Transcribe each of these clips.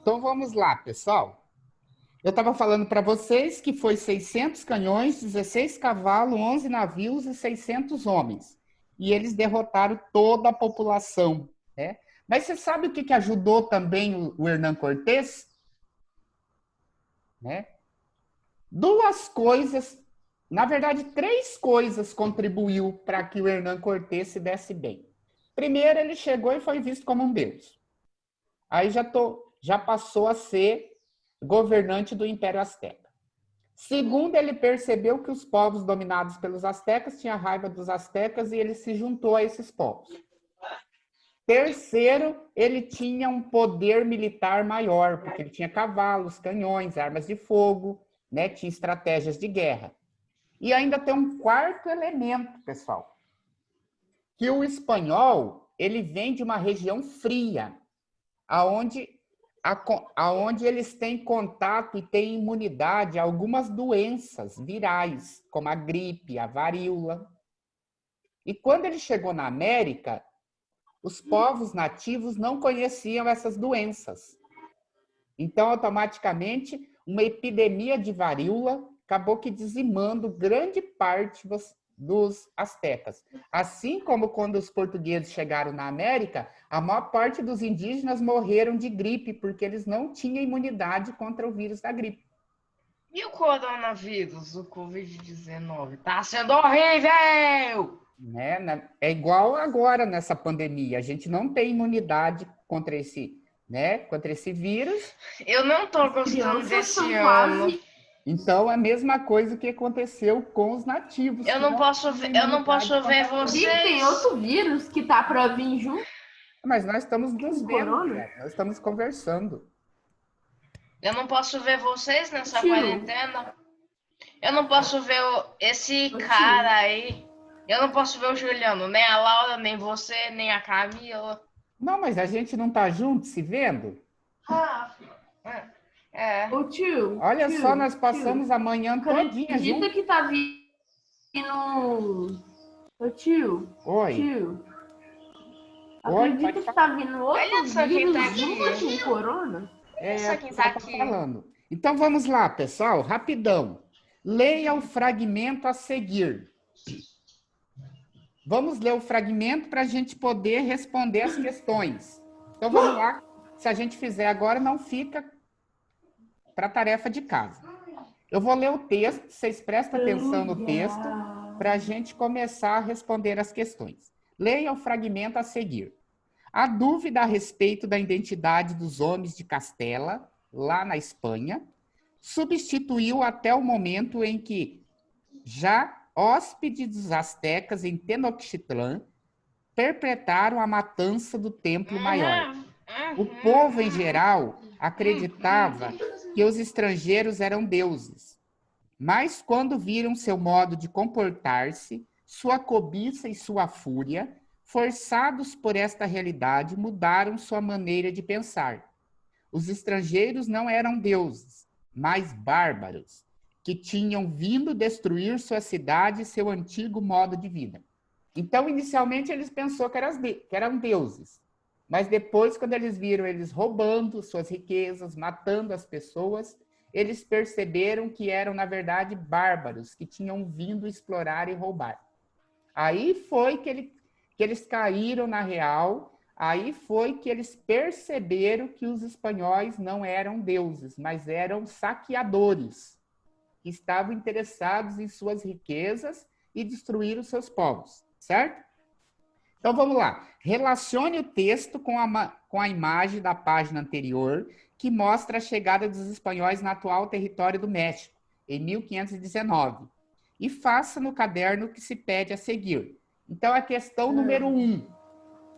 Então vamos lá, pessoal. Eu estava falando para vocês que foi 600 canhões, 16 cavalos, 11 navios e 600 homens. E eles derrotaram toda a população, né? Mas você sabe o que ajudou também o Hernán Cortés? Né? Duas coisas, na verdade, três coisas contribuiu para que o Hernán Cortés se desse bem. Primeiro, ele chegou e foi visto como um deus. Aí já passou a ser governante do Império Azteca. Segundo, ele percebeu que os povos dominados pelos astecas tinham raiva dos astecas e ele se juntou a esses povos. Terceiro, ele tinha um poder militar maior, porque ele tinha cavalos, canhões, armas de fogo, né? Tinha estratégias de guerra. E ainda tem um quarto elemento, pessoal, que o espanhol ele vem de uma região fria, aonde eles têm contato e têm imunidade a algumas doenças virais, como a gripe, a varíola. E quando ele chegou na América, os povos nativos não conheciam essas doenças. Então, automaticamente, uma epidemia de varíola acabou que dizimando grande parte dos astecas. Assim como quando os portugueses chegaram na América, a maior parte dos indígenas morreram de gripe, porque eles não tinham imunidade contra o vírus da gripe. E o coronavírus, o Covid-19? Tá sendo horrível! Né? É igual agora nessa pandemia. A gente não tem imunidade contra esse vírus. Eu não tô gostando desse ano. Então, é a mesma coisa que aconteceu com os nativos. Eu não posso ver vocês. Tem outro vírus que tá para vir junto. Mas nós estamos nos vendo, corona? nós estamos conversando. Eu não posso ver vocês nessa quarentena. Eu não posso ver esse cara aí. Eu não posso ver o Juliano, nem a Laura, nem você, nem a Camila. Não, mas a gente não tá junto se vendo? Ô tio. Olha só, nós passamos a manhã todinha junto. Acredita que tá vindo. Ô tio. Oi. Tio. Oi, Acredita que tá vindo outro Olha só quem vírus tá aqui. junto com o corona? Olha só quem tá aqui. falando. Então vamos lá, pessoal, rapidão. Leia o fragmento a seguir. Vamos ler o fragmento para a gente poder responder as questões. Então vamos lá. Se a gente fizer agora, não fica para a tarefa de casa. Eu vou ler o texto, vocês prestem atenção no texto, para a gente começar a responder as questões. Leia o fragmento a seguir. A dúvida a respeito da identidade dos homens de Castela, lá na Espanha, substituiu até o momento em que, já hóspedes dos astecas em Tenochtitlan, perpetraram a matança do Templo Maior. O povo, em geral, acreditava que os estrangeiros eram deuses. Mas quando viram seu modo de comportar-se, sua cobiça e sua fúria, forçados por esta realidade, mudaram sua maneira de pensar. Os estrangeiros não eram deuses, mas bárbaros, que tinham vindo destruir sua cidade e seu antigo modo de vida. Então, inicialmente, eles pensaram que eram deuses. Mas depois, quando eles viram eles roubando suas riquezas, matando as pessoas, eles perceberam que eram, na verdade, bárbaros, que tinham vindo explorar e roubar. Aí foi que eles caíram na real, aí foi que eles perceberam que os espanhóis não eram deuses, mas eram saqueadores, que estavam interessados em suas riquezas e destruir os seus povos, certo? Então vamos lá. Relacione o texto com a imagem da página anterior, que mostra a chegada dos espanhóis no atual território do México, em 1519. E faça no caderno que se pede a seguir. Então, a questão número 1.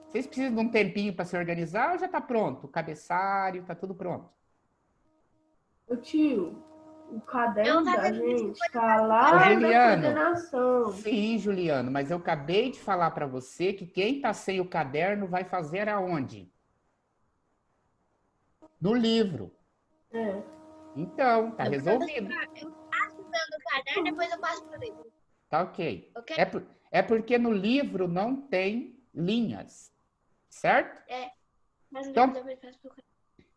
Vocês precisam de um tempinho para se organizar ou já está pronto? O cabeçalho, está tudo pronto? Ô tio, o caderno da gente está lá na coordenação. Sim, Juliano, mas eu acabei de falar para você que quem está sem o caderno vai fazer aonde? No livro. É. Então, tá resolvido. Eu passo pelo caderno, depois eu passo pro livro. Tá ok. É porque no livro não tem linhas, certo? Mas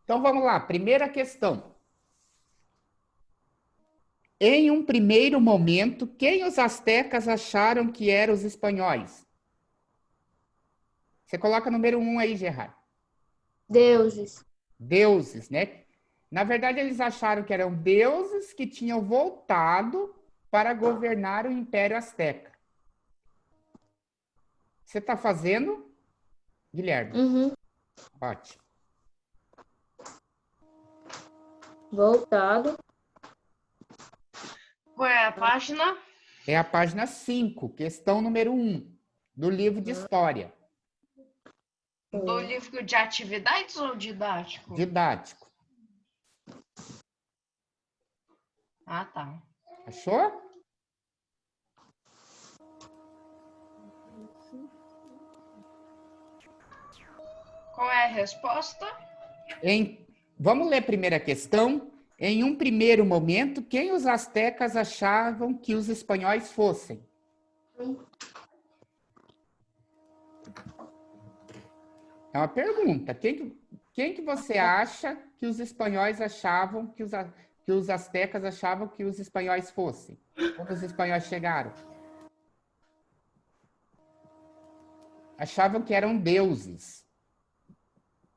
Então Então, vamos lá. Primeira questão. Em um primeiro momento, quem os astecas acharam que eram os espanhóis? Você coloca número 1 aí, Gerard. Deuses. Deuses, né? Na verdade, eles acharam que eram deuses que tinham voltado para governar o Império Azteca. Você está fazendo, Guilherme? Uhum. Ótimo. Voltado. Qual é a página? É a página 5, questão número 1, do livro de história. Do livro de atividades ou didático? Didático. Ah, tá. Achou? Qual é a resposta? Vamos ler a primeira questão. Em um primeiro momento, quem os astecas achavam que os espanhóis fossem? É uma pergunta. Quem que você acha que os espanhóis achavam que os astecas achavam que os espanhóis fossem? Quando os espanhóis chegaram? Achavam que eram deuses.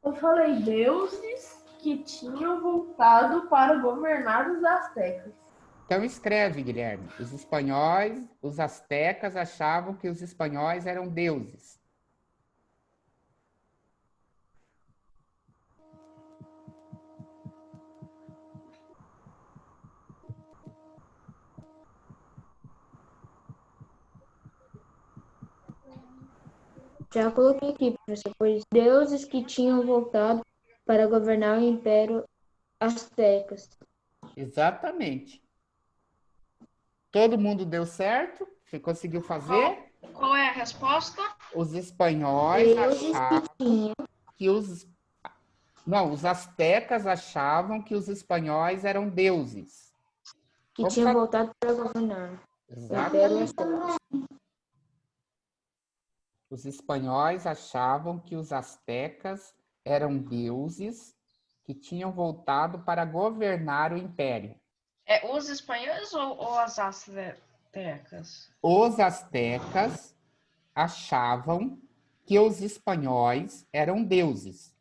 Eu falei deuses que tinham voltado para governar os astecas. Então escreve, Guilherme. Os espanhóis, os astecas achavam que os espanhóis eram deuses. Já coloquei aqui, professor, pois deuses que tinham voltado para governar o Império Aztecas. Exatamente. Todo mundo deu certo? Você conseguiu fazer? Qual é a resposta? Os espanhóis Deuses achavam que os... Não, os astecas achavam que os espanhóis eram deuses. que Vamos tinham fa- voltado para governar o Império Exatamente. Aztecas. Os espanhóis achavam que os astecas eram deuses que tinham voltado para governar o império. É os espanhóis ou as astecas? Os astecas achavam que os espanhóis eram deuses.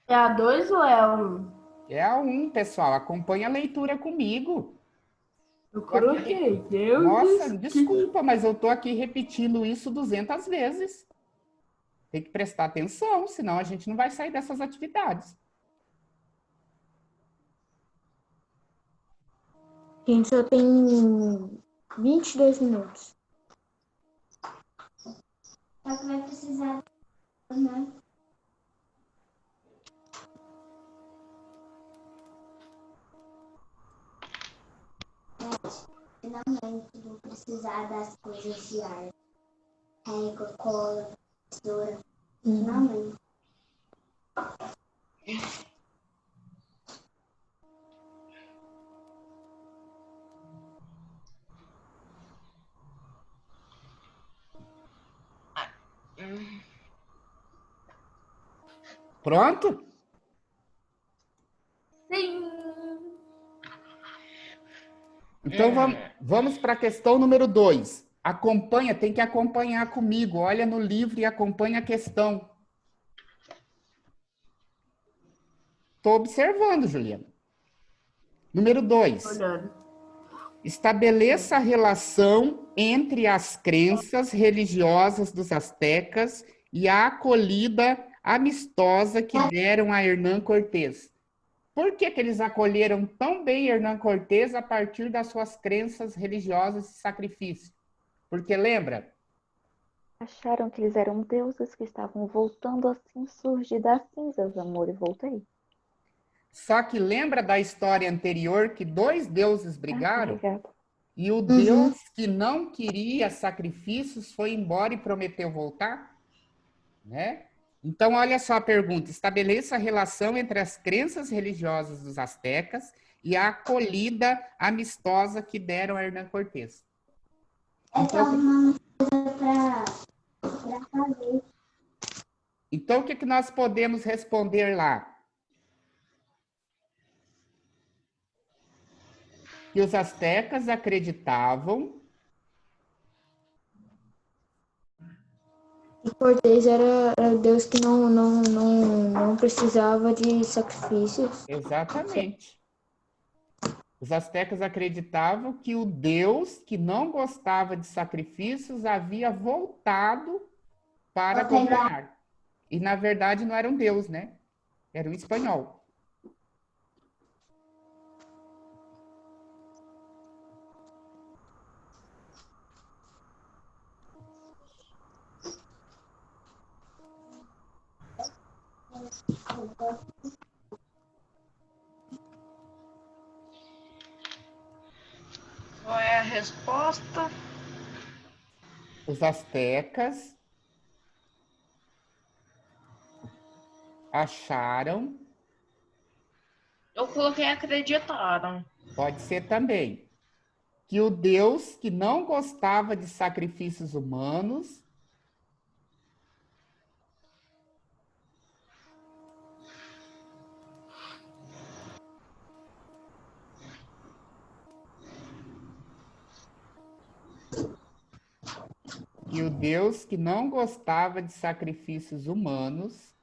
É a 2 ou é a 1? É a 1, pessoal. Acompanha a leitura comigo. Eu coloquei deuses. Nossa, desculpa, mas eu tô aqui repetindo isso 200 vezes. Tem que prestar atenção, senão a gente não vai sair dessas atividades. A gente só tem 22 minutos. Só que vai precisar, né? Finalmente vou precisar das coisas de arte. Régua, cola, tesoura. Finalmente. Pronto? Sim. Então vamos para a questão número 2. Acompanha, tem que acompanhar comigo. Olha no livro e acompanha a questão. Estou observando, Juliana. Número 2. Olhando. Estabeleça a relação entre as crenças religiosas dos astecas e a acolhida amistosa que deram a Hernán Cortés. Por que eles acolheram tão bem Hernán Cortés a partir das suas crenças religiosas de sacrifício? Porque lembra? Acharam que eles eram deuses que estavam voltando assim surgir das cinzas, amor, e voltei. Só que lembra da história anterior que dois deuses brigaram? Obrigada. E o Deus que não queria sacrifícios foi embora e prometeu voltar? Né? Então, olha só a pergunta. Estabeleça a relação entre as crenças religiosas dos astecas e a acolhida amistosa que deram a Hernán Cortés. Então, o que nós podemos responder lá? que os astecas acreditavam E Cortês era Deus que não precisava de sacrifícios. exatamente. Os astecas acreditavam que o Deus que não gostava de sacrifícios havia voltado para governar. E, na verdade, não era um Deus, né? Era um espanhol. Qual é a resposta? Os astecas acharam, Eu coloquei acreditaram. pode ser também, que o Deus que não gostava de sacrifícios humanos que o Deus que não gostava de sacrifícios humanos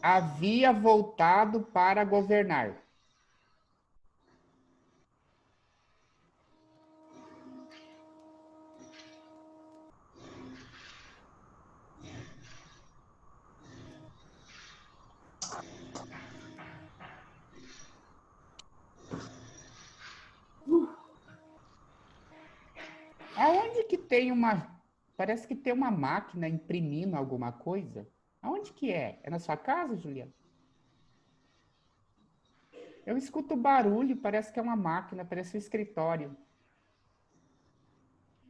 havia voltado para governar. Aonde que tem parece que tem uma máquina imprimindo alguma coisa? Aonde que é? É na sua casa, Juliana? Eu escuto barulho, parece que é uma máquina, parece um escritório.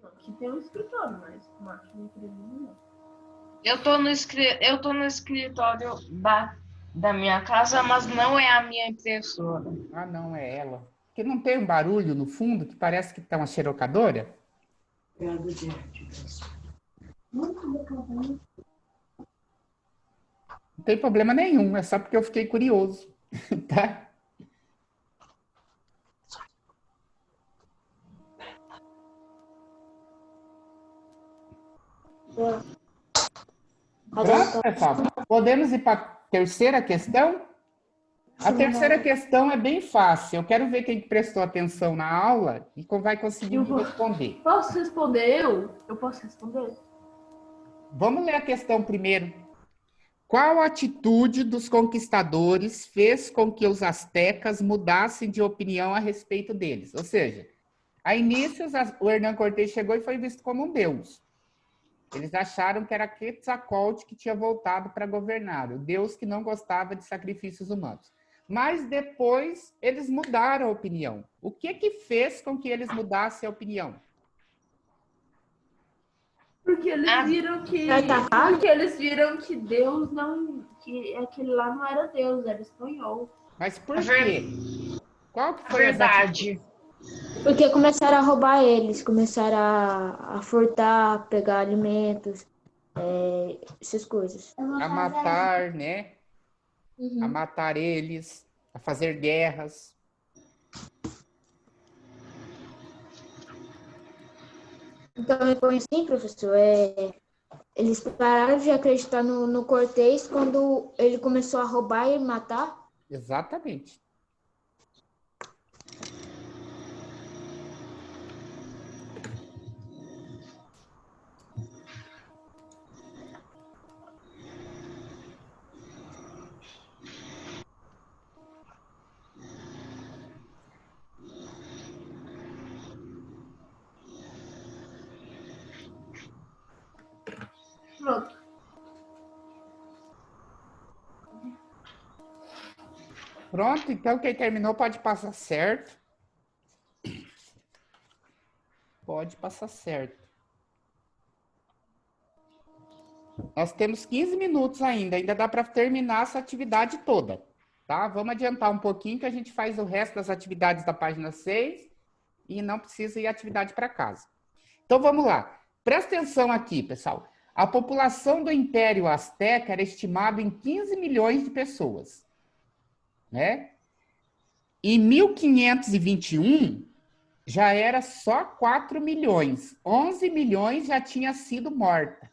Aqui tem um escritório, mas máquina imprimindo não. Eu tô no escritório da minha casa, mas não é a minha impressora. Ah, não, é ela. Porque não tem um barulho no fundo que parece que tá uma xerocadora? Não tem problema nenhum, é só porque eu fiquei curioso, tá? Pronto, pessoal. Podemos ir para a terceira questão? A terceira questão é bem fácil. Eu quero ver quem prestou atenção na aula e vai conseguir Eu me vou- responder. Posso responder eu? Eu posso responder? Vamos ler a questão primeiro. Qual atitude dos conquistadores fez com que os astecas mudassem de opinião a respeito deles? Ou seja, a início o Hernán Cortés chegou e foi visto como um deus. Eles acharam que era Quetzalcóatl que tinha voltado para governar, o deus que não gostava de sacrifícios humanos. Mas depois eles mudaram a opinião. O que fez com que eles mudassem a opinião? Porque eles viram que. Porque eles viram que Deus não. Que aquele lá não era Deus, era espanhol. Mas por quê? Qual que A foi essa atitude? verdade. Porque começaram a roubar eles, começaram a furtar, pegar alimentos, essas coisas. A matar, né? Uhum. A matar eles, a fazer guerras. Então, foi assim, professor, eles pararam de acreditar no Cortês quando ele começou a roubar e matar. Exatamente. Pronto. Pronto, então quem terminou pode passar certo. Pode passar certo. Nós temos 15 minutos ainda dá para terminar essa atividade toda, tá? Vamos adiantar um pouquinho que a gente faz o resto das atividades da página 6 e não precisa ir atividade para casa. Então vamos lá. Presta atenção aqui, pessoal. A população do Império Azteca era estimada em 15 milhões de pessoas, né? Em 1521, já era só 4 milhões. 11 milhões já tinha sido morta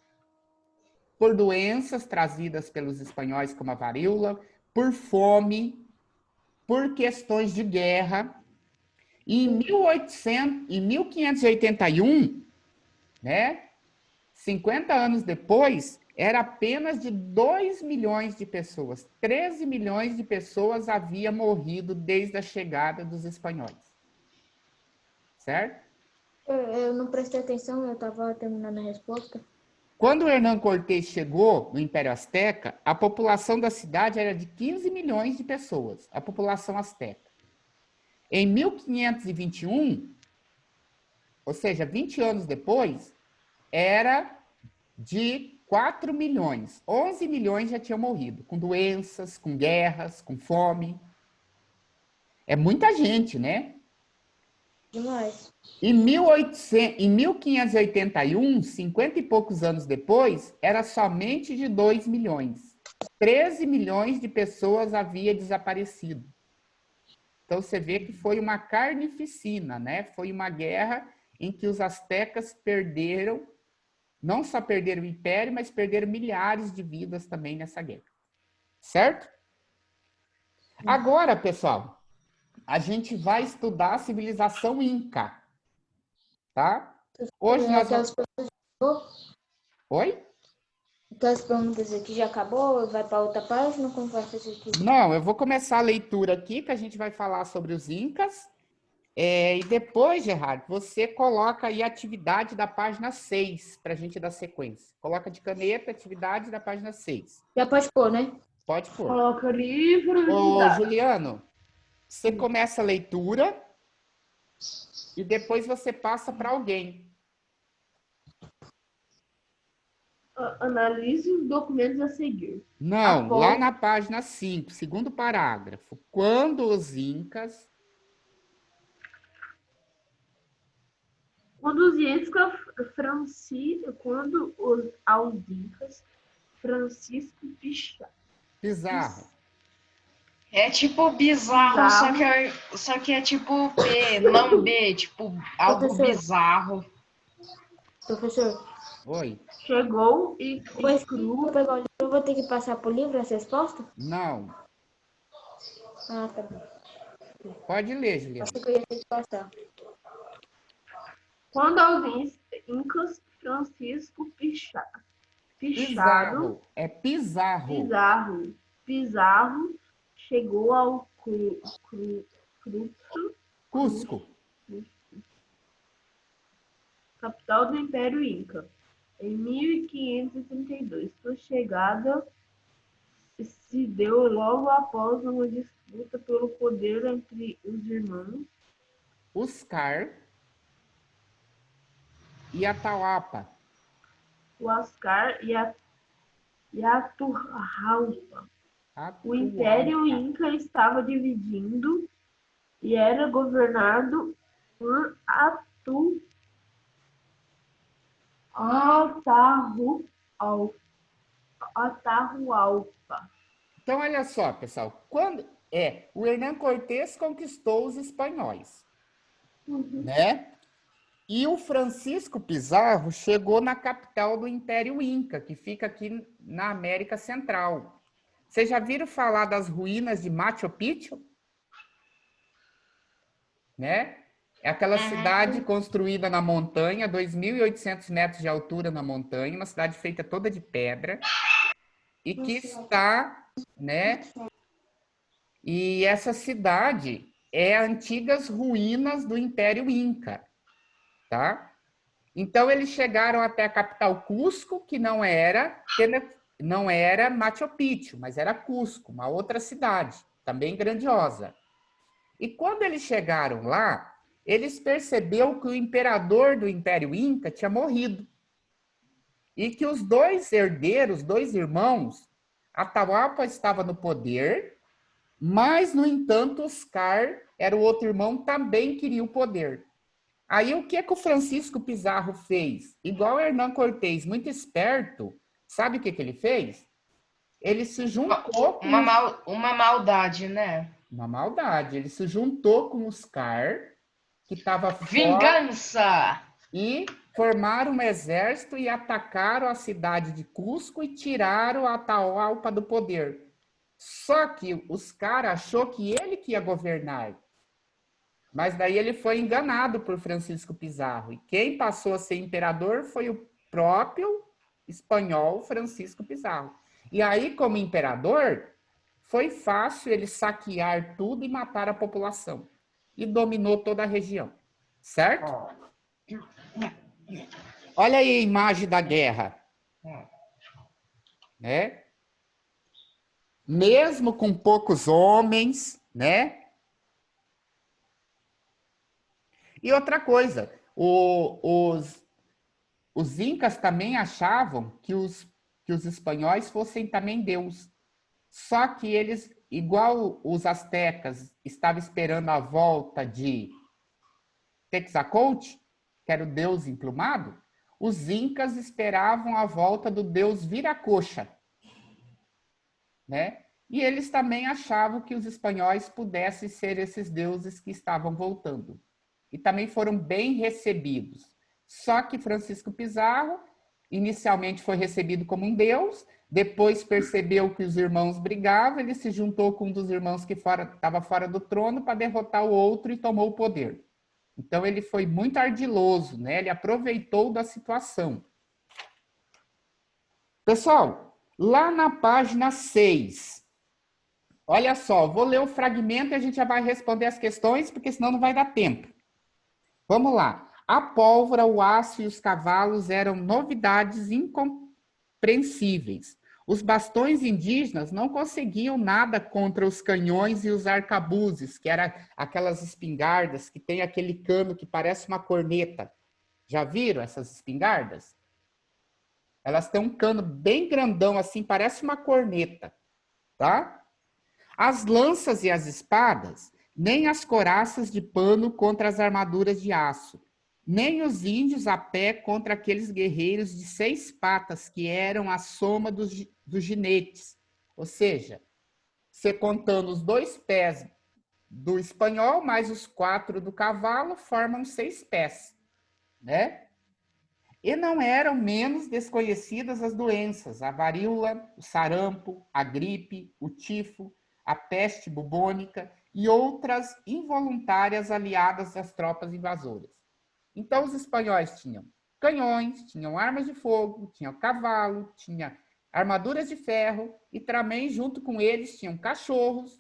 por doenças trazidas pelos espanhóis, como a varíola, por fome, por questões de guerra. E em 1581, né, 50 anos depois, era apenas de 2 milhões de pessoas. 13 milhões de pessoas haviam morrido desde a chegada dos espanhóis. Certo? Eu não prestei atenção, eu estava terminando a resposta. Quando Hernán Cortés chegou no Império Azteca, a população da cidade era de 15 milhões de pessoas, a população azteca. Em 1521, ou seja, 20 anos depois, era de 4 milhões. 11 milhões já tinham morrido, com doenças, com guerras, com fome. É muita gente, né? Demais. Em 1581, 50 e poucos anos depois, era somente de 2 milhões. 13 milhões de pessoas havia desaparecido. Então, você vê que foi uma carnificina, né? Foi uma guerra em que os astecas perderam, não só perderam o império, mas perderam milhares de vidas também nessa guerra. Certo? Agora, pessoal, a gente vai estudar a civilização Inca. Tá? Hoje nós vamos... Oi? Aquelas perguntas aqui já acabou? Vai para outra página? Como vai fazer aqui? Não, eu vou começar a leitura aqui, que a gente vai falar sobre os Incas. E depois, Gerardo, você coloca aí a atividade da página 6, para a gente dar sequência. Coloca de caneta, atividade da página 6. Já pode pôr, né? Pode pôr. Coloca livro. Ô, Juliano, você começa a leitura e depois você passa para alguém. Analise os documentos a seguir. Não, lá na página 5, segundo parágrafo. Quando os Incas... Quando aos Incas, Francisco Pizarro. É tipo bizarro, só que é tipo B, não B, tipo algo Professor. bizarro. Professor. Oi. chegou e Depois que eu pegar o livro, eu vou ter que passar por livro as respostas? Não. Ah, tá bom. Pode ler, Juliano. Acho que eu ia ter que passar. Quando aos Incas, Francisco Pizarro. É Pizarro. Pizarro chegou ao Cusco. capital do Império Inca, em 1532. Sua chegada se deu logo após uma disputa pelo poder entre os irmãos Uscar e Atahualpa. Huáscar e Atahualpa. O Império Inca estava dividindo e era governado por Atahualpa. Então, olha só, pessoal. O Hernán Cortés conquistou os espanhóis, né? E o Francisco Pizarro chegou na capital do Império Inca, que fica aqui na América Central. Vocês já viram falar das ruínas de Machu Picchu? Né? É aquela cidade construída na montanha, 2.800 metros de altura na montanha, uma cidade feita toda de pedra, e que está, né? E essa cidade é antigas ruínas do Império Inca, tá? Então, eles chegaram até a capital Cusco, que não era Machu Picchu, mas era Cusco, uma outra cidade, também grandiosa. E quando eles chegaram lá, eles perceberam que o imperador do Império Inca tinha morrido. E que os dois herdeiros, dois irmãos, Atahualpa estava no poder, mas, no entanto, Oscar, era o outro irmão, também queria o poder. Aí, o que o Francisco Pizarro fez? Igual o Hernán Cortés, muito esperto, sabe o que ele fez? Ele se juntou com... Uma maldade, né? Uma maldade. Ele se juntou com os Car, que estava fora, Vingança! e formaram um exército e atacaram a cidade de Cusco e tiraram a Atahualpa do poder. Só que os caras achou que ele que ia governar. Mas daí ele foi enganado por Francisco Pizarro. E quem passou a ser imperador foi o próprio espanhol Francisco Pizarro. E aí, como imperador, foi fácil ele saquear tudo e matar a população. E dominou toda a região. Certo? Olha aí a imagem da guerra. Né? Mesmo com poucos homens, né? E outra coisa, os incas também achavam que os espanhóis fossem também Deus. Só que eles, igual os astecas, estavam esperando a volta de Quetzalcóatl, que era o deus emplumado, os incas esperavam a volta do deus Viracocha, né? E eles também achavam que os espanhóis pudessem ser esses deuses que estavam voltando. E também foram bem recebidos. Só que Francisco Pizarro inicialmente foi recebido como um deus, depois percebeu que os irmãos brigavam, ele se juntou com um dos irmãos que estava fora do trono para derrotar o outro e tomou o poder. Então ele foi muito ardiloso, né? Ele aproveitou da situação. Pessoal, lá na página 6, olha só, vou ler o fragmento e a gente já vai responder as questões, porque senão não vai dar tempo. Vamos lá. A pólvora, o aço e os cavalos eram novidades incompreensíveis. Os bastões indígenas não conseguiam nada contra os canhões e os arcabuzes, que eram aquelas espingardas que tem aquele cano que parece uma corneta. Já viram essas espingardas? Elas têm um cano bem grandão, assim, parece uma corneta, tá? As lanças e as espadas, nem as couraças de pano contra as armaduras de aço, nem os índios a pé contra aqueles guerreiros de 6 patas, que eram a soma dos ginetes. Ou seja, você contando os 2 pés do espanhol, mais os 4 do cavalo, formam 6 pés, né? E não eram menos desconhecidas as doenças, a varíola, o sarampo, a gripe, o tifo, a peste bubônica e outras involuntárias aliadas às tropas invasoras. Então, os espanhóis tinham canhões, tinham armas de fogo, tinham cavalo, tinham armaduras de ferro e também, junto com eles, tinham cachorros.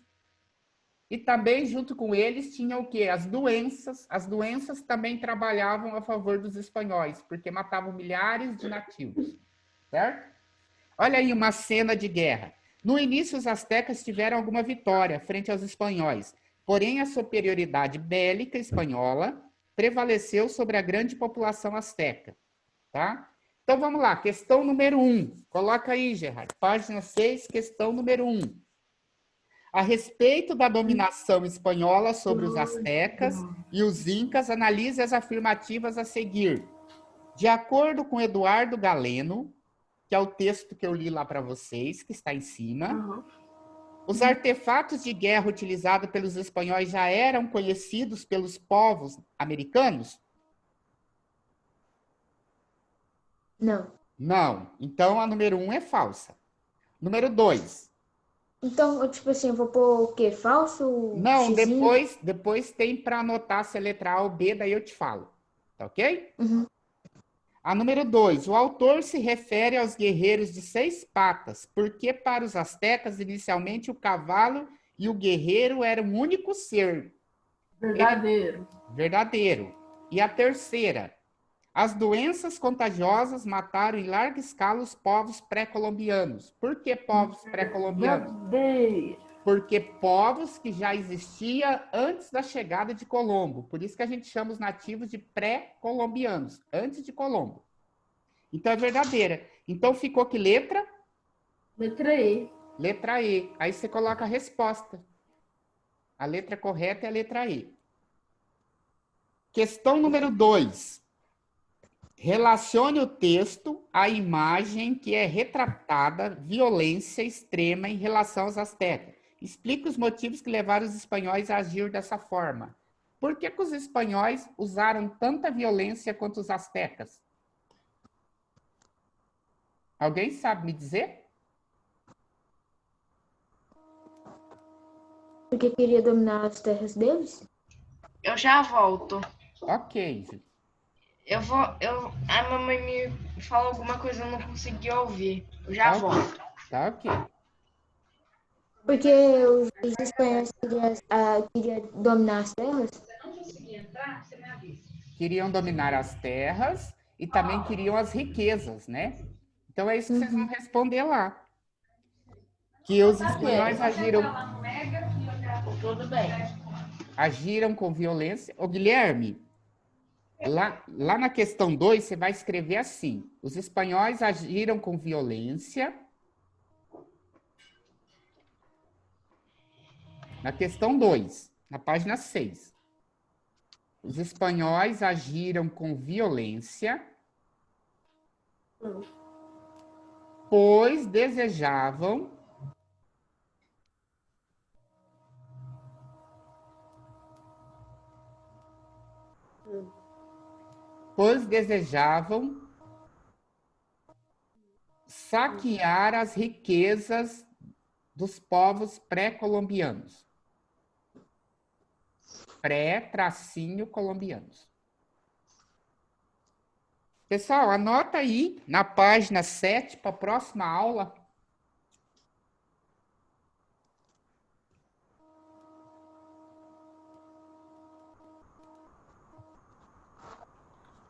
E também, junto com eles, tinham o quê? As doenças. As doenças também trabalhavam a favor dos espanhóis, porque matavam milhares de nativos. Certo? Olha aí uma cena de guerra. No início, os astecas tiveram alguma vitória frente aos espanhóis, porém a superioridade bélica espanhola prevaleceu sobre a grande população asteca, tá? Então, vamos lá, questão número 1. Coloca aí, Gerard, página 6, questão número 1. A respeito da dominação espanhola sobre os astecas e os incas, analise as afirmativas a seguir. De acordo com Eduardo Galeno, que é o texto que eu li lá para vocês, que está em cima, os artefatos de guerra utilizados pelos espanhóis já eram conhecidos pelos povos americanos? Não. Não. Então, a número 1 é falsa. Número 2. Então, tipo assim, eu vou pôr o quê? Falso? Não, Xizinho? depois tem para anotar se é letra A ou B, daí eu te falo. Tá ok? Uhum. A número 2. O autor se refere aos guerreiros de 6 patas, porque para os astecas, inicialmente, o cavalo e o guerreiro eram um único ser. Verdadeiro. Verdadeiro. E a terceira. As doenças contagiosas mataram em larga escala os povos pré-colombianos. Por que povos pré-colombianos? Verdadeiro. Porque povos que já existiam antes da chegada de Colombo. Por isso que a gente chama os nativos de pré-colombianos, antes de Colombo. Então é verdadeira. Então ficou que letra? Letra E. Letra E. Aí você coloca a resposta. A letra correta é a letra E. Questão número 2. Relacione o texto à imagem que é retratada violência extrema em relação aos astecas. Explique os motivos que levaram os espanhóis a agir dessa forma. Por que os espanhóis usaram tanta violência contra os astecas? Alguém sabe me dizer? Porque queria dominar as terras deles? Eu já volto. Ok. A mamãe me falou alguma coisa, eu não consegui ouvir. Eu já Tá ok. volto. Tá ok. Porque os espanhóis queriam dominar as terras? Queriam dominar as terras e também queriam as riquezas, né? Então é isso que vocês vão responder lá. Que os espanhóis Tudo bem. agiram com violência. Ô, Guilherme, lá na questão 2, você vai escrever assim: os espanhóis agiram com violência. Na questão 2, na página 6. Os espanhóis agiram com violência, pois desejavam saquear as riquezas dos povos pré-colombianos. Pré-colombianos. Pessoal, anota aí na página 7 para a próxima aula.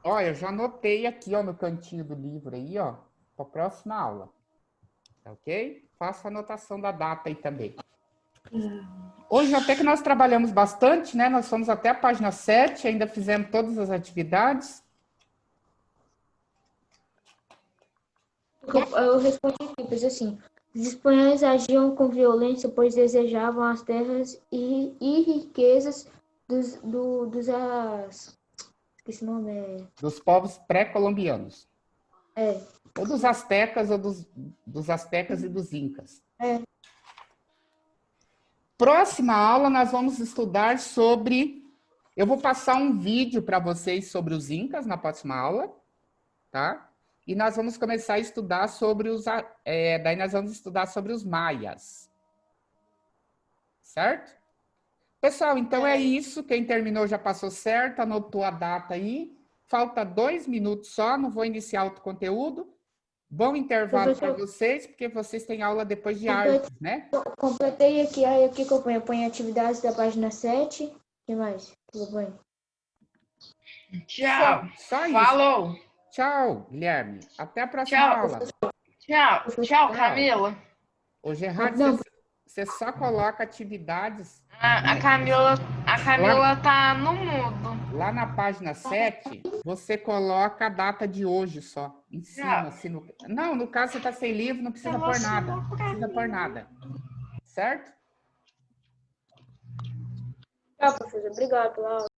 Olha, eu já anotei aqui, ó, no cantinho do livro aí, ó, para a próxima aula. Tá ok? Faça a anotação da data aí também. Hoje até que nós trabalhamos bastante, né? Nós fomos até a página 7, ainda fizemos todas as atividades. Eu respondi aqui, pois assim, os espanhóis agiam com violência, pois desejavam as terras e riquezas esqueci o nome, Dos povos pré-colombianos. é. Ou dos astecas, ou dos astecas e dos incas. É. Próxima aula, nós vamos estudar sobre... Eu vou passar um vídeo para vocês sobre os incas na próxima aula, tá? E nós vamos começar a estudar sobre daí nós vamos estudar sobre os maias. Certo? Pessoal, então é isso. Quem terminou já passou certo, anotou a data aí. Falta 2 minutos só, não vou iniciar outro conteúdo. Bom intervalo para vocês, porque vocês têm aula depois de artes, né? Completei aqui, aí o que eu ponho? Eu ponho atividades da página 7. O que mais? O que eu ponho? Tchau. Só isso. Falou. Tchau, Guilherme. Até a próxima Tchau. aula. Tchau, Camila. Ô, Gerardo, Não. você só coloca atividades... A Camila tá no mudo. Lá na página 7, você coloca a data de hoje só, em cima. Assim, não, no caso você está sem livro, não precisa pôr nada. Não precisa pôr nada. Certo? Tchau, professor. Obrigado pela aula.